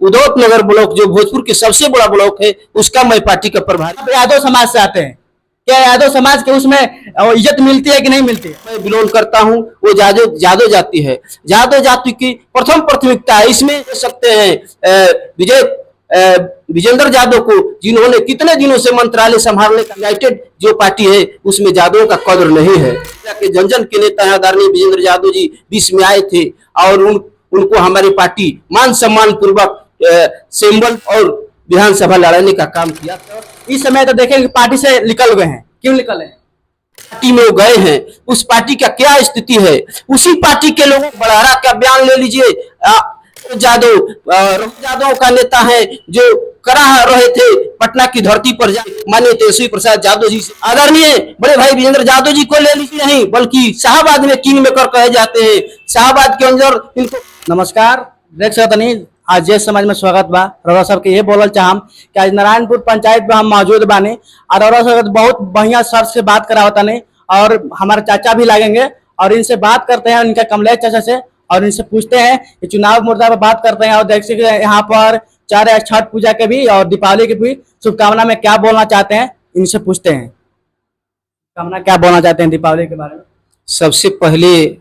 उदौत नगर block जो भोजपुर के सबसे बड़ा ब्लॉक है, उसका मैं पार्टी का प्रभारी। यादव समाज से आते हैं, क्या यादव समाज के उसमें इज्जत मिलती है कि नहीं मिलती है? मैं बिलोंग करता हूं, वो जादव जाति है। जादव जाति की प्रथम प्राथमिकता है। इसमें देख सकते हैं विजेंद्र यादव को, जिन्होंने कितने दिनों से मंत्रालय संभालने का, यूनाइटेड जो पार्टी है उसमें यादवों का कदर नहीं है। जन जन के नेता आदरणीय विजेंद्र यादव जी बीच में आए थे और उनको हमारी पार्टी मान सम्मान पूर्वक सिंबल और विधानसभा लड़ाने का काम किया था। इस समय तो देखेंगे पार्टी से निकल गए हैं, क्यों निकले हैं? पार्टी में वो गए हैं, उस पार्टी का क्या स्थिति है, उसी पार्टी के लोगों बड़हरा का बयान ले लीजिए। यादव का नेता है जो करा रहे थे पटना की धरती पर माननीय तेजस्वी प्रसाद यादव जी से। आदरणीय बड़े भाई विजेंद्र यादव जी को ले लीजिए, नहीं बल्कि शाहबाद में किंग मेकर कहे जाते हैं। शाहबाद के अंदर इनको नमस्कार, देख सकते नहीं आज जय समाज में स्वागत बा। रौरा साहब के ये बोलल चाहम कि आज नारायणपुर पंचायत में हम मौजूद बानी और रौरा साहब बहुत बढ़िया सर से बात करा होता नहीं, और हमारे चाचा भी लगेंगे और इनसे बात करते हैं, इनका कमलेश चाचा से, और इनसे पूछते हैं कि चुनाव मुद्दा पर बात करते हैं। और देख सकते हैं यहाँ पर चार छठ पूजा के भी और दीपावली की भी शुभकामना में क्या बोलना चाहते हैं, इनसे पूछते हैं। कामना क्या बोलना चाहते हैं दीपावली के बारे में? सबसे पहले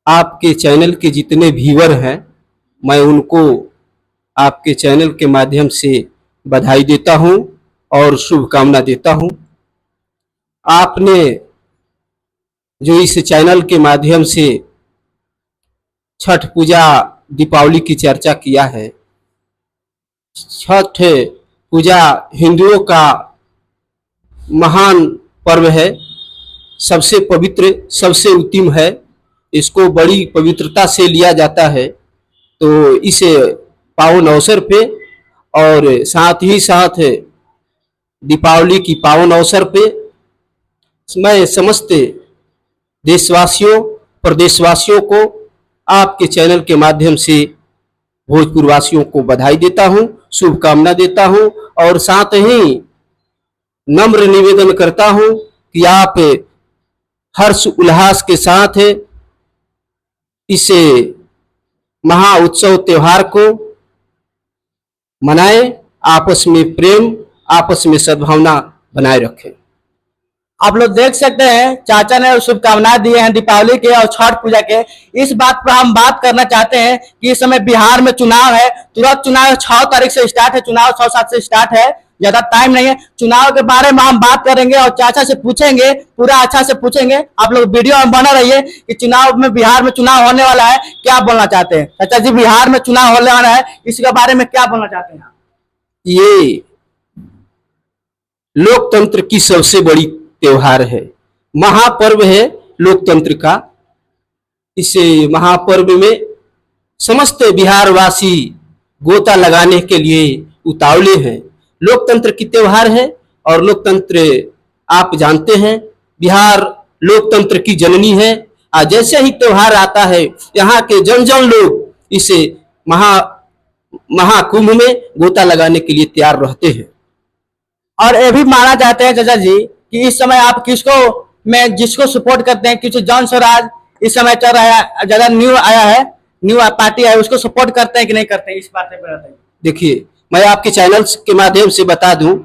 आपके चैनल के जितने व्यूअर हैं, मैं उनको आपके चैनल के माध्यम से बधाई देता हूं और शुभकामना देता हूं। आपने जो इस चैनल के माध्यम से छठ पूजा दीपावली की चर्चा किया है, छठ पूजा हिंदुओं का महान पर्व है, सबसे पवित्र, सबसे उत्तम है। इसको बड़ी पवित्रता से लिया जाता है। तो इस पावन अवसर पे और साथ ही साथ दीपावली की पावन अवसर पे मैं समस्त देशवासियों, प्रदेशवासियों को आपके चैनल के माध्यम से भोजपुर वासियों को बधाई देता हूं, शुभकामना देता हूं और साथ ही नम्र निवेदन करता हूं कि आप हर्ष उल्लास के साथ इस महा उत्सव त्योहार को मनाएं, आपस में प्रेम, आपस में सद्भावना बनाए रखें। आप लोग देख सकते हैं चाचा ने शुभकामनाएं दिए हैं दीपावली के और छठ पूजा के। इस बात पर हम बात करना चाहते हैं कि इस समय बिहार में चुनाव है, तुरंत चुनाव 6 तारीख से स्टार्ट है, चुनाव 6-7 से स्टार्ट है, ज्यादा टाइम नहीं है। चुनाव के बारे में हम बात करेंगे और चाचा से पूछेंगे, पूरा अच्छा से पूछेंगे। आप लोग वीडियो में बना रहिए कि चुनाव में, बिहार में चुनाव होने वाला है, क्या बोलना चाहते हैं चाचा जी? बिहार में चुनाव होने वाला है, इसके बारे में क्या बोलना चाहते हैं? ये लोकतंत्र की सबसे बड़ी त्योहार है, महापर्व है लोकतंत्र का। इस महापर्व में समस्त बिहारवासी गोता लगाने के लिए उतावले हैं। लोकतंत्र की त्योहार है और लोकतंत्र आप जानते हैं, बिहार लोकतंत्र की जननी है। आज जैसे ही त्योहार आता है, यहाँ के जन जन लोग इसे महाकुंभ में गोता लगाने के लिए तैयार रहते हैं। और ये भी माना जाते हैं चाचा जी कि इस समय आप जिसको सपोर्ट करते हैं, कुछ जन स्वराज इस समय चल रहा है, ज्यादा न्यू आया है, न्यू पार्टी है, उसको सपोर्ट करते हैं कि नहीं करते हैं? इस बात पे बताइए। देखिए, मैं आपके चैनल के माध्यम से बता दूं,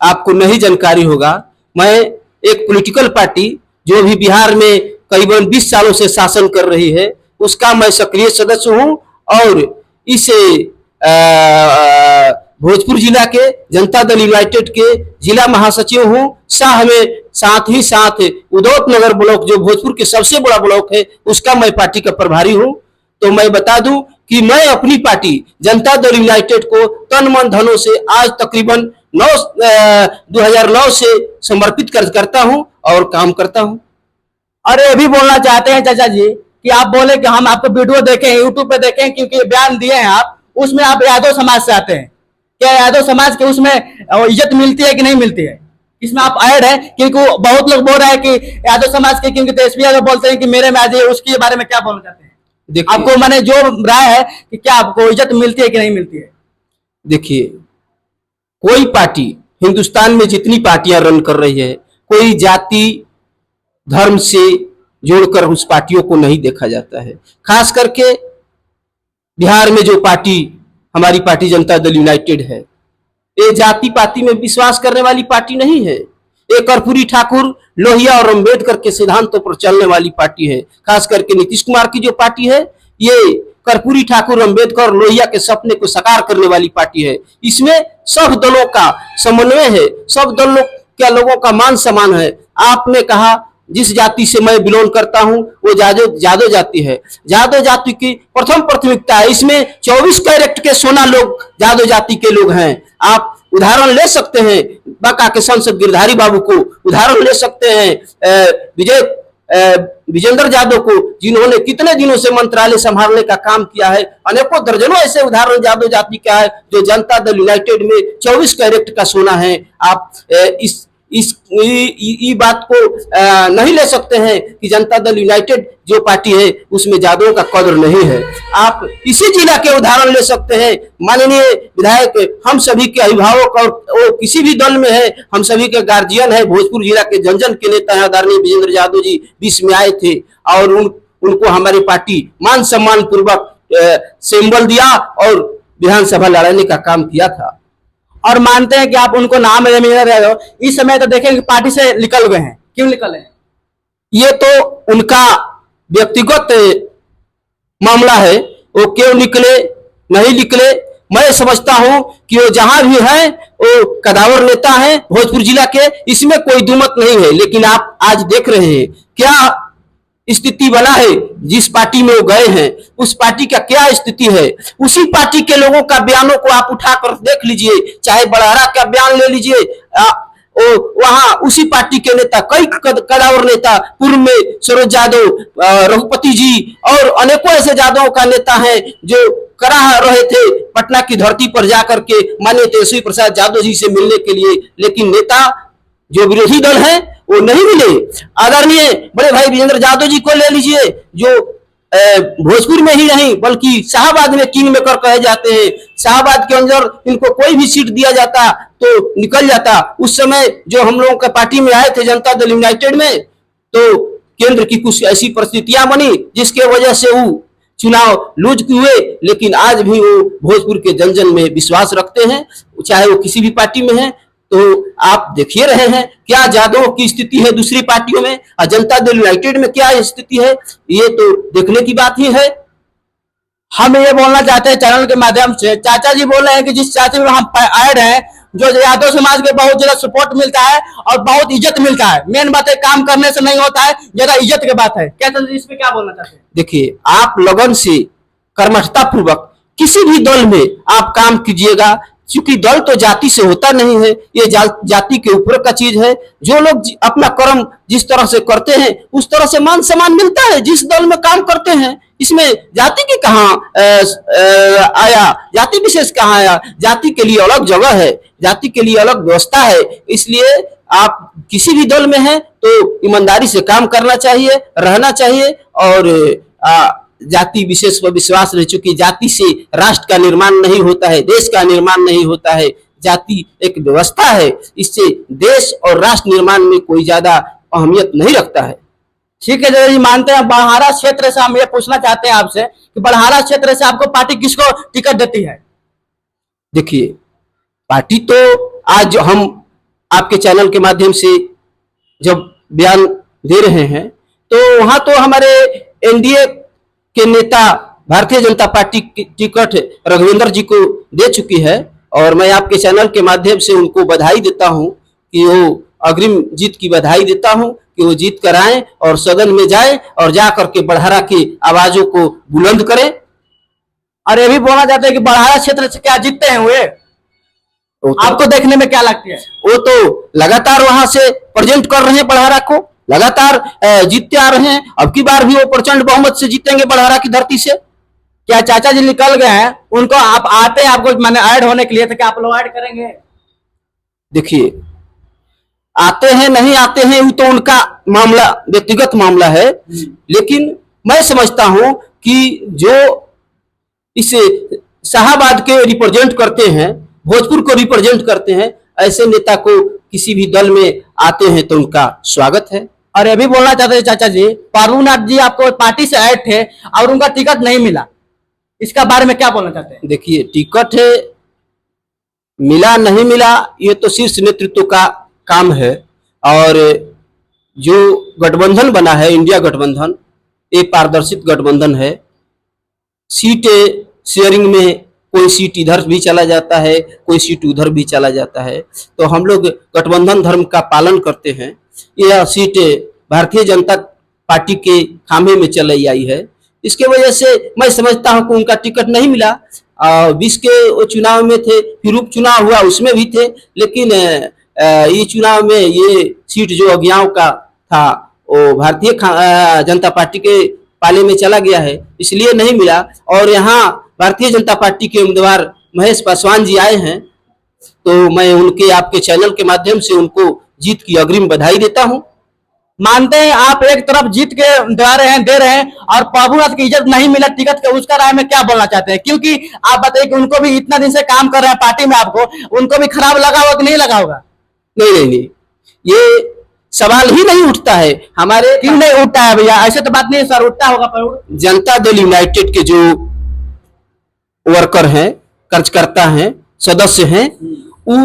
आपको नहीं जानकारी होगा, मैं एक पॉलिटिकल पार्टी जो भी बिहार में करीबन 20 सालों से शासन कर रही है, उसका मैं सक्रिय सदस्य हूं और इस भोजपुर जिला के जनता दल यूनाइटेड के जिला महासचिव हूं। साथ ही साथ उदौत नगर ब्लॉक जो भोजपुर के सबसे बड़ा ब्लॉक है, उसका मैं पार्टी का प्रभारी हूं। तो मैं बता दूं कि मैं अपनी पार्टी जनता दल यूनाइटेड को तन मन धनों से आज तकरीबन 2009 से समर्पित करता हूं और काम करता हूं। और ये भी बोलना चाहते हैं चाचा जी कि आप बोले कि हम आपको वीडियो देखें, यूट्यूब पे देखें, क्योंकि बयान दिए हैं आप, उसमें आप यादव समाज से आते हैं, क्या यादव समाज के उसमें इज्जत मिलती है कि नहीं मिलती है? इसमें आप ऐड है, क्योंकि बहुत लोग बोल रहे हैं कि यादव समाज के, क्योंकि तेजस्वी यादव बोलते हैं कि मेरे में आ जाइए, उसके बारे में क्या बोलना चाहते हैं? आपको मैंने जो राय है कि क्या आपको इज्जत मिलती है कि नहीं मिलती है? देखिए, कोई पार्टी हिंदुस्तान में जितनी पार्टियां रन कर रही है, कोई जाति धर्म से जोड़कर उस पार्टियों को नहीं देखा जाता है। खास करके बिहार में जो पार्टी हमारी पार्टी जनता दल यूनाइटेड है। ये जाति पाति में विश्वास करने वाली पार्टी नहीं है। ये कर्पूरी ठाकुर, लोहिया और अम्बेडकर के सिद्धांतों पर चलने वाली पार्टी है। खास करके नीतीश कुमार की जो पार्टी है, ये कर्पूरी ठाकुर, अम्बेडकर और लोहिया के सपने को साकार करने वाली पार्टी है। इसमें सब दलों का समन्वय है, सब दलों के लोगों का मान सम्मान है। आपने कहा जिस जाति से मैं बिलोंग करता हूं वो जादव जाति है। जादव जाति की प्रथम प्राथमिकता है। इसमें 24 कैरेट के सोना लोग जादव जाति के लोग हैं। आप उदाहरण ले सकते हैं बांका के सांसद गिरधारी बाबू को, उदाहरण ले सकते हैं विजेंद्र यादव को, जिन्होंने कितने दिनों से मंत्रालय संभालने का काम किया है। अनेकों दर्जनों ऐसे उदाहरण यादव जाति का है जो जनता दल यूनाइटेड में 24 कैरेट का सोना है। आप इस बात को नहीं ले सकते हैं कि जनता दल यूनाइटेड जो पार्टी है उसमें जादवों का कदर नहीं है। आप इसी जिला के उदाहरण ले सकते हैं। माननीय विधायक हम सभी के अभिभावक और वो किसी भी दल में है, हम सभी के गार्जियन है। भोजपुर जिला के जन के नेता है आदरणीय विजेंद्र यादव जी बीच में आए थे और उनको हमारी पार्टी मान सम्मान पूर्वक सिंबल दिया और विधानसभा लड़ाने का काम किया था। और मानते हैं कि आप उनको नाम मिल रहे हो। इस समय तो देखें कि पार्टी से निकल गए हैं, क्यों निकले हैं? ये तो उनका व्यक्तिगत मामला है, वो क्यों निकले नहीं निकले। मैं समझता हूं कि वो जहां भी है वो कदावर नेता है भोजपुर जिला के, इसमें कोई दुमत नहीं है। लेकिन आप आज देख रहे हैं क्या स्थिति बना है। जिस पार्टी में वो गए हैं उस पार्टी का क्या स्थिति है। उसी पार्टी के लोगों का बयानों को आप उठाकर देख लीजिए, चाहे बड़हरा का बयान ले लीजिए, वहां उसी पार्टी के नेता, कई कदावर नेता, पूर्व में सरोज यादव, रघुपति जी और अनेकों ऐसे यादवों का नेता है जो करा रहे थे पटना की धरती पर जाकर के माननीय तेजस्वी प्रसाद यादव जी से मिलने के लिए। लेकिन नेता जो विरोधी दल है वो नहीं मिले। आदरणीय बड़े भाई विजेंद्र यादव जी को ले लीजिए, जो भोजपुर में ही नहीं बल्कि शाहबाद में किंग मेकर कहे जाते हैं। शाहबाद के अंदर इनको कोई भी सीट दिया जाता तो निकल जाता। उस समय जो हम लोगों के पार्टी में आए थे जनता दल यूनाइटेड में, तो केंद्र की कुछ ऐसी परिस्थितियां बनी जिसके वजह से वो चुनाव लूज हुए। लेकिन आज भी वो भोजपुर के जन में विश्वास रखते हैं, चाहे वो किसी भी पार्टी में है। तो आप देखिए रहे हैं क्या यादवों की स्थिति है दूसरी पार्टियों में और जनता दल यूनाइटेड में क्या स्थिति है, ये तो देखने की बात ही है। हम ये बोलना चाहते हैं चैनल के माध्यम से, चाचा जी बोल रहे हैं कि जिस चाचा में हम ऐड हैं, जो यादव समाज के बहुत ज्यादा सपोर्ट मिलता है और बहुत इज्जत मिलता है। मेन बात है काम करने से नहीं होता है, ज्यादा इज्जत की बात है। क्या इस पे क्या बोलना चाहते हैं? देखिए, आप लगन से कर्मठता पूर्वक किसी भी दल में आप काम कीजिएगा, क्योंकि दल तो जाति से होता नहीं है, ये जाति के ऊपर का चीज है। जो लोग अपना कर्म जिस तरह से करते हैं उस तरह से मान सम्मान मिलता है जिस दल में काम करते हैं। इसमें जाति की कहाँ आया, जाति विशेष कहाँ आया। जाति के लिए अलग जगह है, जाति के लिए अलग व्यवस्था है। इसलिए आप किसी भी दल में हैं तो ईमानदारी से काम करना चाहिए, रहना चाहिए और जाति विशेष पर विश्वास रह चुकी। जाति से राष्ट्र का निर्माण नहीं होता है, देश का निर्माण नहीं होता है। जाति एक व्यवस्था है, इससे देश और राष्ट्र निर्माण में कोई ज्यादा अहमियत नहीं रखता है। ठीक है जय जी, मानते हैं। बड़हरा क्षेत्र से हम ये पूछना चाहते हैं आपसे कि बड़हरा क्षेत्र से आपको पार्टी किसको टिकट देती है? देखिए, पार्टी तो आज हम आपके चैनल के माध्यम से जब बयान दे रहे हैं तो वहां तो हमारे एनडीए के नेता भारतीय जनता पार्टी की टिकट रघुवेंद्र जी को दे चुकी है और मैं आपके चैनल के माध्यम से उनको बधाई देता हूं कि वो अग्रिम जीत की बधाई देता हूं कि वो जीत कर आए और सदन में जाए और जा करके बड़हरा की आवाजों को बुलंद करें। और ये भी बोलना चाहते हैं कि बड़हरा क्षेत्र से क्या जीतते हैं हुए, तो आपको देखने में क्या लगती है? वो तो लगातार वहां से प्रेजेंट कर रहे हैं बड़हरा को, लगातार जीतते आ रहे हैं। अब की बार भी वो प्रचंड बहुमत से जीतेंगे बड़हरा की धरती से। क्या चाचा जी निकल गए हैं, उनको आप आते हैं आपको मैंने ऐड होने के लिए, तो क्या आप लोग ऐड करेंगे? देखिए, आते हैं नहीं आते हैं वो तो उनका मामला, व्यक्तिगत मामला है। लेकिन मैं समझता हूं कि जो इस शाहबाद के रिप्रेजेंट करते हैं, भोजपुर को रिप्रेजेंट करते हैं, ऐसे नेता को किसी भी दल में आते हैं तो उनका स्वागत है। और ये भी बोलना चाहते हैं चाचा जी, पारूनाथ जी आपको पार्टी से ऐड थे और उनका टिकट नहीं मिला, इसका बारे में क्या बोलना चाहते हैं? देखिए, टिकट है, मिला नहीं मिला ये तो शीर्ष नेतृत्व का काम है। और जो गठबंधन बना है इंडिया गठबंधन, ये पारदर्शित गठबंधन है। सीट शेयरिंग में कोई सीट इधर भी चला जाता है, कोई सीट उधर भी चला जाता है। तो हम लोग गठबंधन धर्म का पालन करते हैं। यह सीट भारतीय जनता पार्टी के खामे में चली आई है। इसके वजह से मैं समझता हूं कि उनका टिकट नहीं मिला। 20 के वो चुनाव में थे, फिर उपचुनाव हुआ उसमें भी थे, लेकिन ये चुनाव में ये सीट जो अज्ञाओं का था वो भारतीय जनता पार्टी के पाले में चला गया है, इसलिए नहीं मिला। और यहाँ भारतीय जनता पार्टी के उम्मीदवार महेश पासवान जी आए हैं, तो मैं उनके आपके चैनल के माध्यम से उनको जीत की अग्रिम बधाई देता हूं। मानते हैं आप एक तरफ जीत के दे रहे हैं और प्रभुनाथ की इज्जत नहीं मिला टिकट के, उसका राय में क्या बोलना चाहते हैं? क्योंकि आप बताइए कि उनको भी इतना दिन से काम कर रहे हैं पार्टी में, आपको उनको भी खराब लगा होगा कि नहीं लगा होगा? नहीं नहीं नहीं, ये सवाल ही नहीं उठता है। हमारे क्यों नहीं उठता है भैया? ऐसे तो बात नहीं है सर, उठता होगा पर। जनता दल यूनाइटेड के जो वर्कर हैं, कार्यकर्ता हैं, सदस्य हैं, वो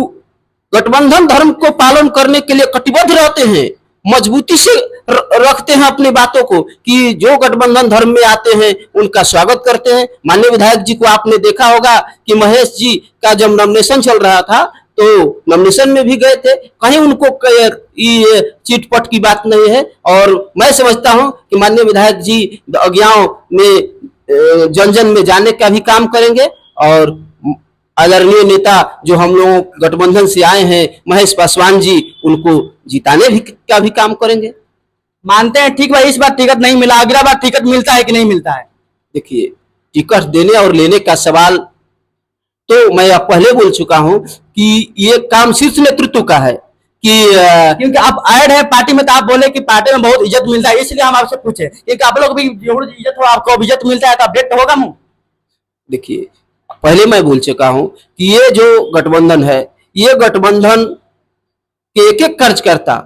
गठबंधन धर्म को पालन करने के लिए कटिबद्ध रहते हैं, मजबूती से रखते हैं अपनी बातों को कि जो गठबंधन धर्म में आते हैं उनका स्वागत करते हैं। माननीय विधायक जी को आपने देखा होगा कि महेश जी का जब नॉमिनेशन चल रहा था तो नॉमिनेशन में भी गए थे, कहीं उनको ये चिटपट की बात नहीं है। और मैं समझता हूं कि माननीय विधायक जी अज्ञाओं में जन जन में जाने का भी काम करेंगे। और आदरणीय नेता जो हम लोगों गठबंधन से आए हैं महेश पासवान जी, उनको जिताने भी का भी काम करेंगे। मानते हैं ठीक भाई, इस बार टिकट नहीं मिला, अगला बार टिकट मिलता है कि नहीं मिलता है? देखिए, टिकट देने और लेने का सवाल तो मैं पहले बोल चुका हूं कि ये काम शीर्ष नेतृत्व का है कि क्योंकि आप ऐड है पार्टी में, तो आप बोले कि पार्टी में बहुत इज्जत मिलता है, इसलिए हम आपसे पूछे क्योंकि आप लोग भी इज्जत हो, आपको इज्जत मिलता है तो अपडेट होगा मुंह। देखिए, पहले मैं बोल चुका हूं कि ये जो गठबंधन है, ये गठबंधन के एक एक कार्यकर्ता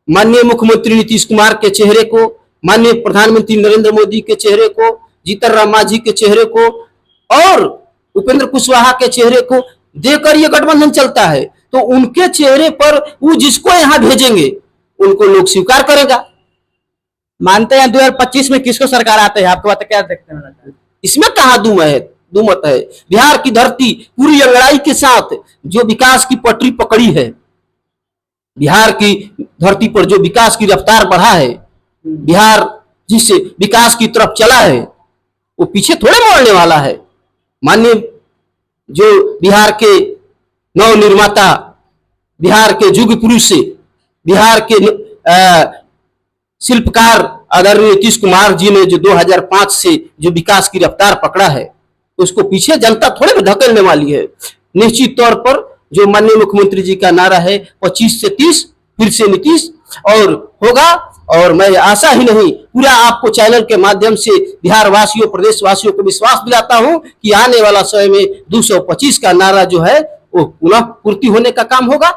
माननीय मुख्यमंत्री नीतीश कुमार के चेहरे को, माननीय प्रधानमंत्री नरेंद्र मोदी के चेहरे को, जीतन राम मांझी के चेहरे को और उपेंद्र कुशवाहा के चेहरे को देकर ये गठबंधन चलता है। तो उनके चेहरे पर वो जिसको यहां भेजेंगे उनको लोग स्वीकार करेगा। मानते हैं 2025 में किसको सरकार आते हैं? आपको बात क्या देखते हैं? इसमें कहा दुमत है। बिहार की धरती पूरी अंगड़ाई के साथ जो विकास की पटरी पकड़ी है, बिहार की धरती पर जो विकास की रफ्तार बढ़ा है, बिहार जिस विकास की तरफ चला है, वो पीछे थोड़े मोड़ने वाला है। माननीय जो बिहार के नव निर्माता, बिहार के युग पुरुष, बिहार के शिल्पकार आदरणीय नीतीश कुमार जी ने जो 2005 से जो विकास की रफ्तार पकड़ा है, उसको पीछे जनता थोड़े धकेलने वाली है। निश्चित तौर पर जो माननीय मुख्यमंत्री जी का नारा है 25 से 30 फिर से नीतीश और होगा। और मैं आशा ही नहीं, पूरा आपको चैनल के माध्यम से बिहार वासियों, प्रदेश वासियों को विश्वास दिलाता हूं कि आने वाला समय में 225 का नारा जो है वो पुनः पूर्ति होने का काम होगा।